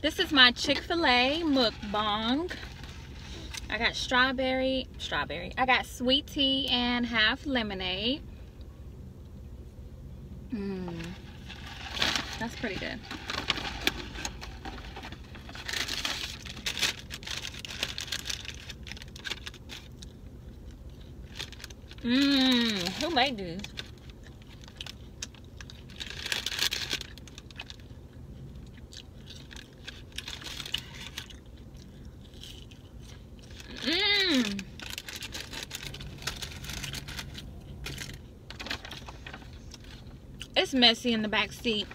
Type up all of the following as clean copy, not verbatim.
This is my Chik Fa La Mukbang. I got strawberry. I got sweet tea and half lemonade. That's pretty good. Who made these? It's messy in the back seat.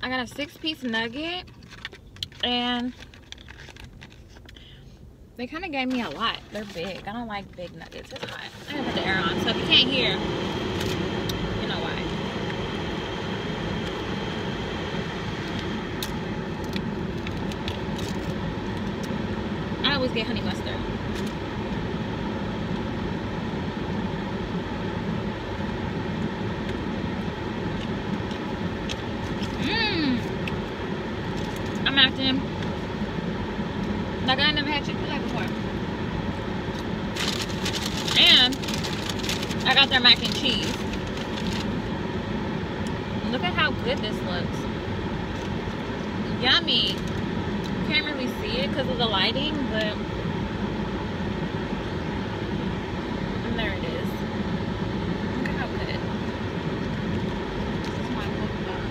I got a 6-piece nugget, and they kind of gave me a lot. They're big. I don't like big nuggets. It's hot. I have the air on, so if you can't hear, you know why. I always get honey mustard. I'm acting like I never had Chik Fa La before. And I got their mac and cheese. Look at how good this looks. Yummy. Can't really see it because of the lighting, but and there it is. Look at how good. This is my mukbang.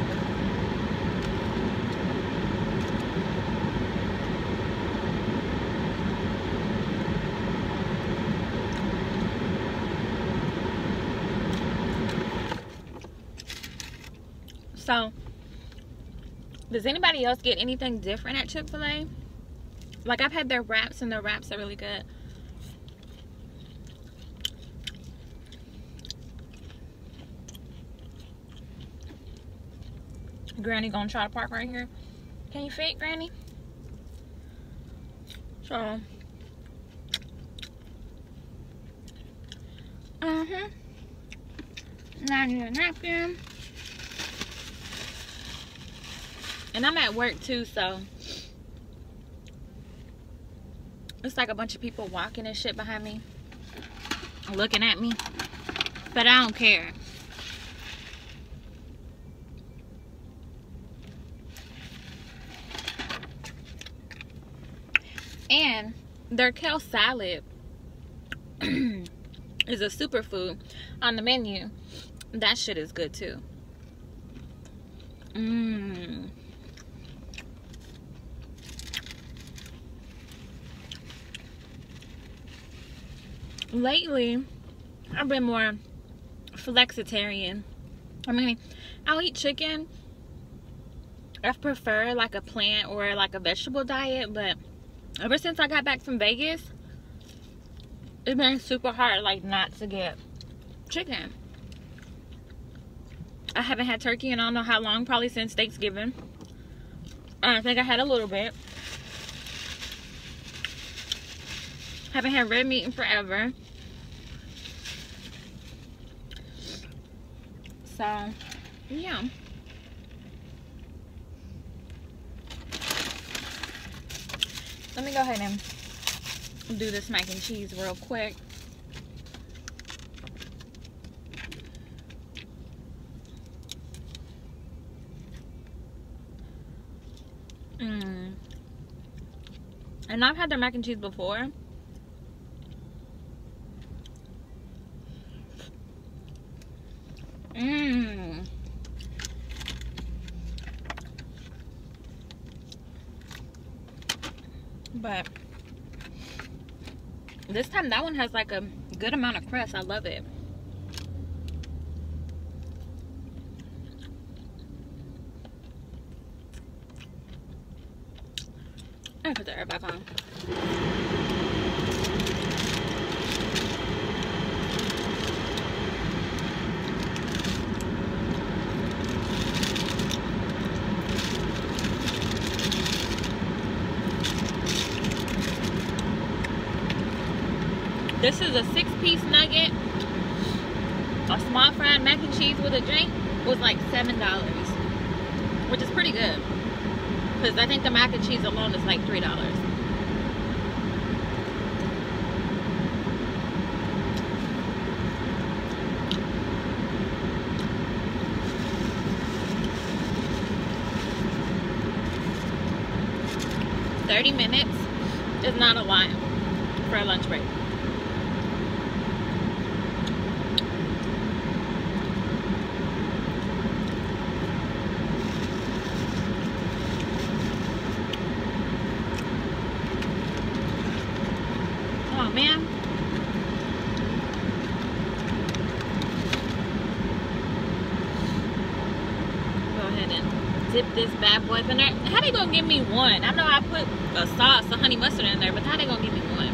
So, does anybody else get anything different at Chik Fa La? Like, I've had their wraps, and their wraps are really good. Granny gonna try to park right here. Can you fit, Granny? So, now I need a napkin. And I'm at work too, so it's like a bunch of people walking and shit behind me, looking at me, but I don't care. And their kale salad is a superfood on the menu. That shit is good too. Lately, I've been more flexitarian. I mean, I'll eat chicken. I prefer like a plant or like a vegetable diet, but ever since I got back from Vegas, it's been super hard like not to get chicken. I haven't had turkey in I don't know how long, probably since Thanksgiving. I think I had a little bit. Haven't had red meat in forever. So, yeah. Let me go ahead and do this mac and cheese real quick. And I've had their mac and cheese before. But this time that one has like a good amount of crust. I love it. I put the air back on. This is a 6-piece nugget. A small fried mac and cheese with a drink was like $7, which is pretty good. Because I think the mac and cheese alone is like $3. $30 minutes is not a lot for a lunch break. Oh man. Go ahead and dip this bad boy in there. How they gonna give me one? I know I put a sauce, a honey mustard in there, but how they gonna give me one?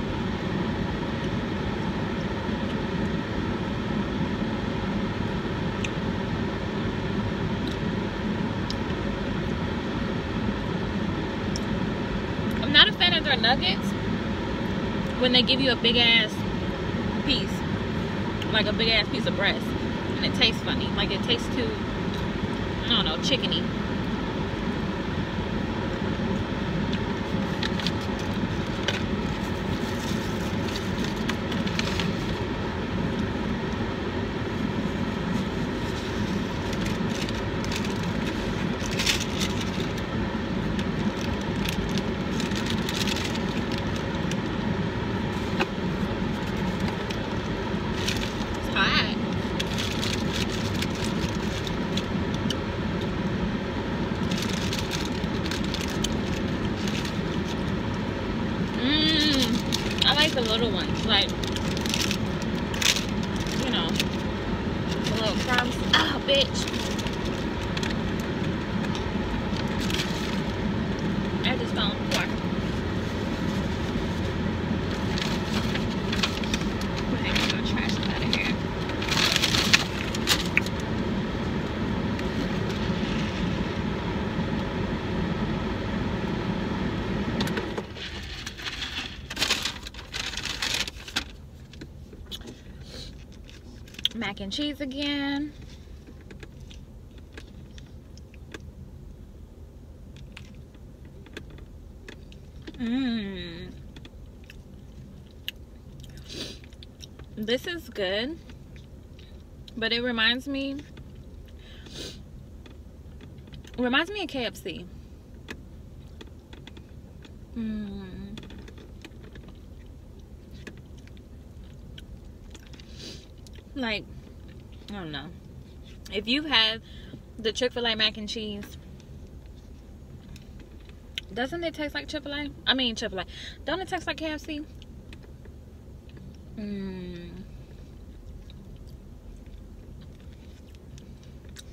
I'm not a fan of their nuggets when they give you a big ass piece, like a big ass piece of breast, and it tastes funny, like it tastes too, I don't know, chickeny. The little ones, like, you know, the little crumbs. Oh, bitch. I just fell on the floor. Okay, I'm gonna trash it out of here. Mac and cheese again. This is good, but it reminds me of KFC. Like, I don't know. If you've had the Chick-fil-A mac and cheese, doesn't it taste like Chick-fil-A? I mean Chick-fil-A. Don't it taste like KFC?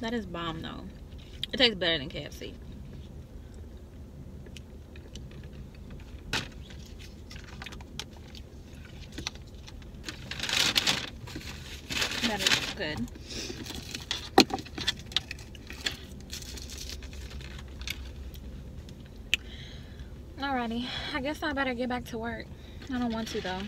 That is bomb though. It tastes better than KFC. That is good. Alrighty, I guess I better get back to work. I don't want to though.